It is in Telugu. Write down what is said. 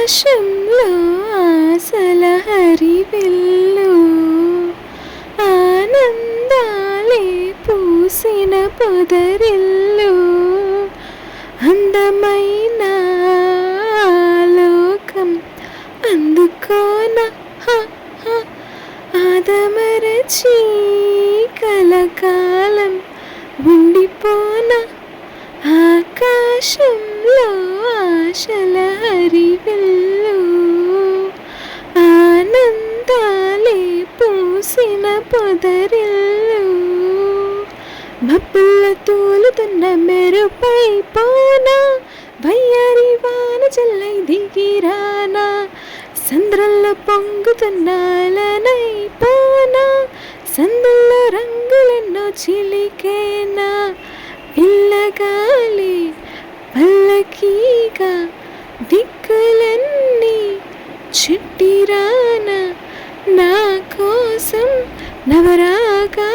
ఆకాశంలో ఆశల హరివిల్లు ఆనందాలే పూసిన పొదరిల్లు అందమైన లోకం అందుకోన ఆదమరచి కలకాలం ఉండిపోన ఆకాశంలో ఆశల హరివిల్లు ఆనందాలే పూసిన పొదరిల్లు మబ్బుల తూలుతున్న మెరుపై పోనా వయ్యారి వాన చల్లై దిగిరానా సంద్రంలో పొంగుతున్న అలనై పోనా సందుల్లో రంగులెన్నో చిలికేనా పిల్లగాలి పల్లకీగా దిక్కులన్నీ చుట్టిరానా నా కోసం నవరాగా